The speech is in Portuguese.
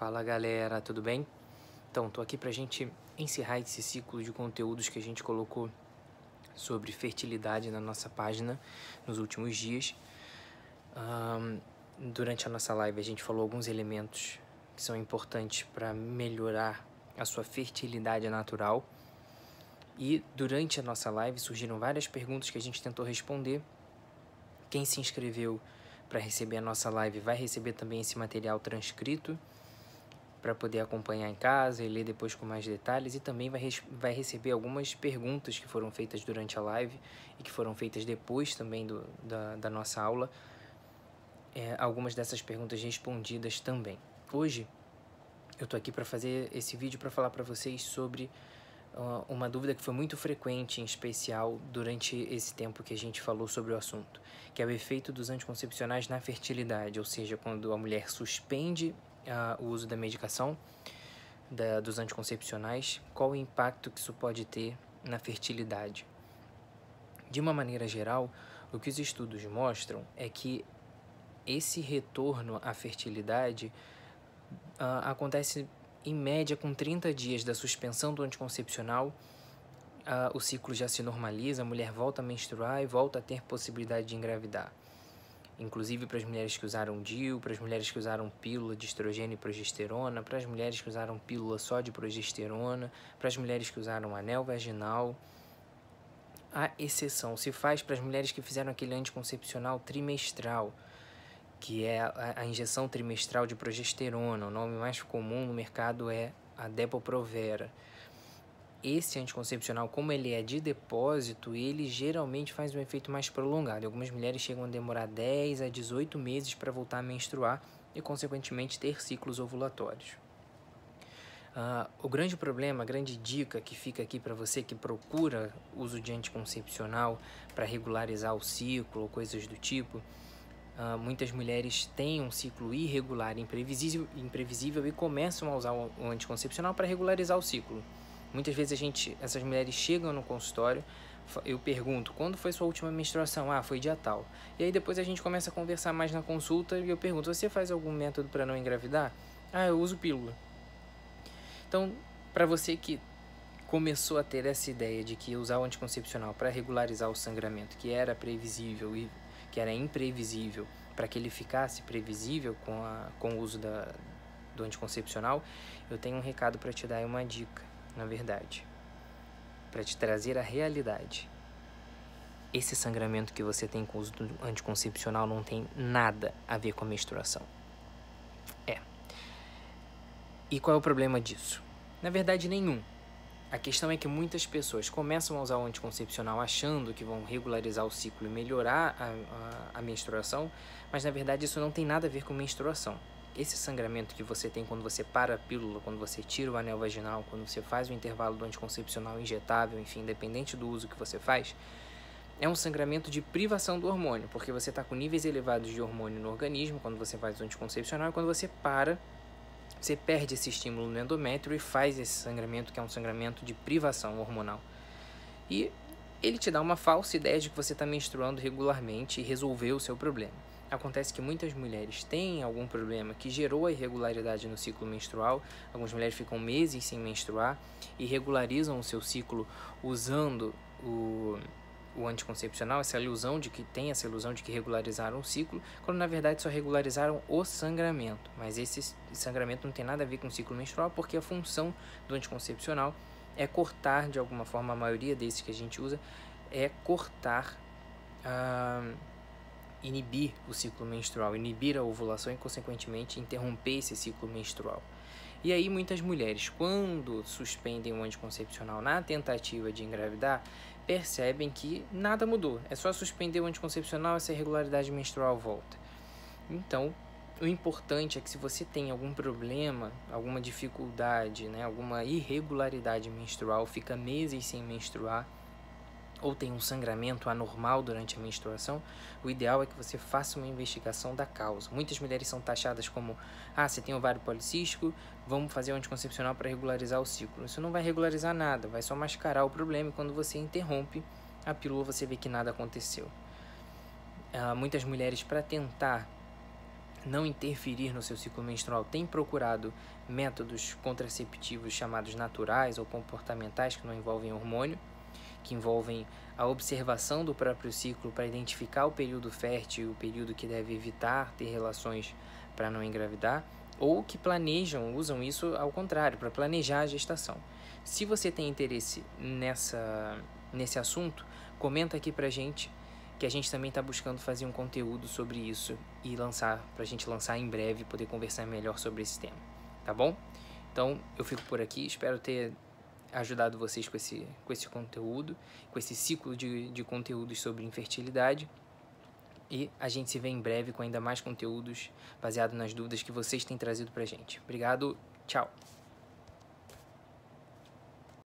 Fala galera, tudo bem? Então, tô aqui pra gente encerrar esse ciclo de conteúdos que a gente colocou sobre fertilidade na nossa página nos últimos dias. Durante a nossa live a gente falou alguns elementos que são importantes para melhorar a sua fertilidade natural. E durante a nossa live surgiram várias perguntas que a gente tentou responder. Quem se inscreveu para receber a nossa live vai receber também esse material transcrito para poder acompanhar em casa e ler depois com mais detalhes, e também vai receber algumas perguntas que foram feitas durante a live e que foram feitas depois também da nossa aula, algumas dessas perguntas respondidas também. Hoje eu tô aqui para fazer esse vídeo para falar para vocês sobre uma dúvida que foi muito frequente, em especial durante esse tempo que a gente falou sobre o assunto, que é o efeito dos anticoncepcionais na fertilidade, ou seja, quando a mulher suspende o uso da medicação, dos anticoncepcionais, qual o impacto que isso pode ter na fertilidade. De uma maneira geral, o que os estudos mostram é que esse retorno à fertilidade acontece em média com 30 dias da suspensão do anticoncepcional. O ciclo já se normaliza, a mulher volta a menstruar e volta a ter possibilidade de engravidar. Inclusive para as mulheres que usaram DIU, para as mulheres que usaram pílula de estrogênio e progesterona, para as mulheres que usaram pílula só de progesterona, para as mulheres que usaram anel vaginal. A exceção se faz para as mulheres que fizeram aquele anticoncepcional trimestral, que é a injeção trimestral de progesterona. O nome mais comum no mercado é a Depo-Provera. Esse anticoncepcional, como ele é de depósito, ele geralmente faz um efeito mais prolongado. Algumas mulheres chegam a demorar 10 a 18 meses para voltar a menstruar e, consequentemente, ter ciclos ovulatórios. O grande problema, a grande dica que fica aqui para você que procura uso de anticoncepcional para regularizar o ciclo ou coisas do tipo, muitas mulheres têm um ciclo irregular, imprevisível e começam a usar o anticoncepcional para regularizar o ciclo. Muitas vezes essas mulheres chegam no consultório, eu pergunto, quando foi sua última menstruação? Foi dia tal. E aí depois a gente começa a conversar mais na consulta e eu pergunto, você faz algum método para não engravidar? Eu uso pílula. Então, para você que começou a ter essa ideia de que usar o anticoncepcional para regularizar o sangramento, que era previsível e que era imprevisível, para que ele ficasse previsível com o uso do anticoncepcional, eu tenho um recado para te dar e uma dica. Na verdade, para te trazer a realidade. Esse sangramento que você tem com o uso do anticoncepcional não tem nada a ver com a menstruação. E qual é o problema disso? Na verdade, nenhum. A questão é que muitas pessoas começam a usar o anticoncepcional achando que vão regularizar o ciclo e melhorar a menstruação, mas na verdade isso não tem nada a ver com menstruação. Esse sangramento que você tem quando você para a pílula, quando você tira o anel vaginal, quando você faz o intervalo do anticoncepcional injetável, enfim, independente do uso que você faz, é um sangramento de privação do hormônio, porque você está com níveis elevados de hormônio no organismo quando você faz o anticoncepcional, e quando você para, você perde esse estímulo no endométrio e faz esse sangramento, que é um sangramento de privação hormonal. E ele te dá uma falsa ideia de que você está menstruando regularmente e resolveu o seu problema. Acontece que muitas mulheres têm algum problema que gerou a irregularidade no ciclo menstrual. Algumas mulheres ficam meses sem menstruar e regularizam o seu ciclo usando o anticoncepcional, essa ilusão de que regularizaram o ciclo, quando na verdade só regularizaram o sangramento. Mas esse sangramento não tem nada a ver com o ciclo menstrual, porque a função do anticoncepcional é cortar, de alguma forma, a maioria desses que a gente usa, é cortar, inibir o ciclo menstrual, inibir a ovulação e, consequentemente, interromper esse ciclo menstrual. E aí muitas mulheres, quando suspendem o anticoncepcional na tentativa de engravidar, percebem que nada mudou. É só suspender o anticoncepcional, essa irregularidade menstrual volta. Então, o importante é que se você tem algum problema, alguma dificuldade, alguma irregularidade menstrual, fica meses sem menstruar, ou tem um sangramento anormal durante a menstruação, o ideal é que você faça uma investigação da causa. Muitas mulheres são taxadas como, você tem ovário policístico, vamos fazer um anticoncepcional para regularizar o ciclo. Isso não vai regularizar nada, vai só mascarar o problema, e quando você interrompe a pílula, você vê que nada aconteceu. Muitas mulheres, para tentar não interferir no seu ciclo menstrual, tem procurado métodos contraceptivos chamados naturais ou comportamentais, que não envolvem hormônio, que envolvem a observação do próprio ciclo para identificar o período fértil, o período que deve evitar ter relações para não engravidar, ou que usam isso ao contrário, para planejar a gestação. Se você tem interesse nesse assunto, comenta aqui pra gente, que a gente também está buscando fazer um conteúdo sobre isso e pra gente lançar em breve, poder conversar melhor sobre esse tema, tá bom? Então, eu fico por aqui, espero ter ajudado vocês com esse conteúdo, com esse ciclo de conteúdos sobre infertilidade. E a gente se vê em breve com ainda mais conteúdos baseados nas dúvidas que vocês têm trazido pra gente. Obrigado, tchau!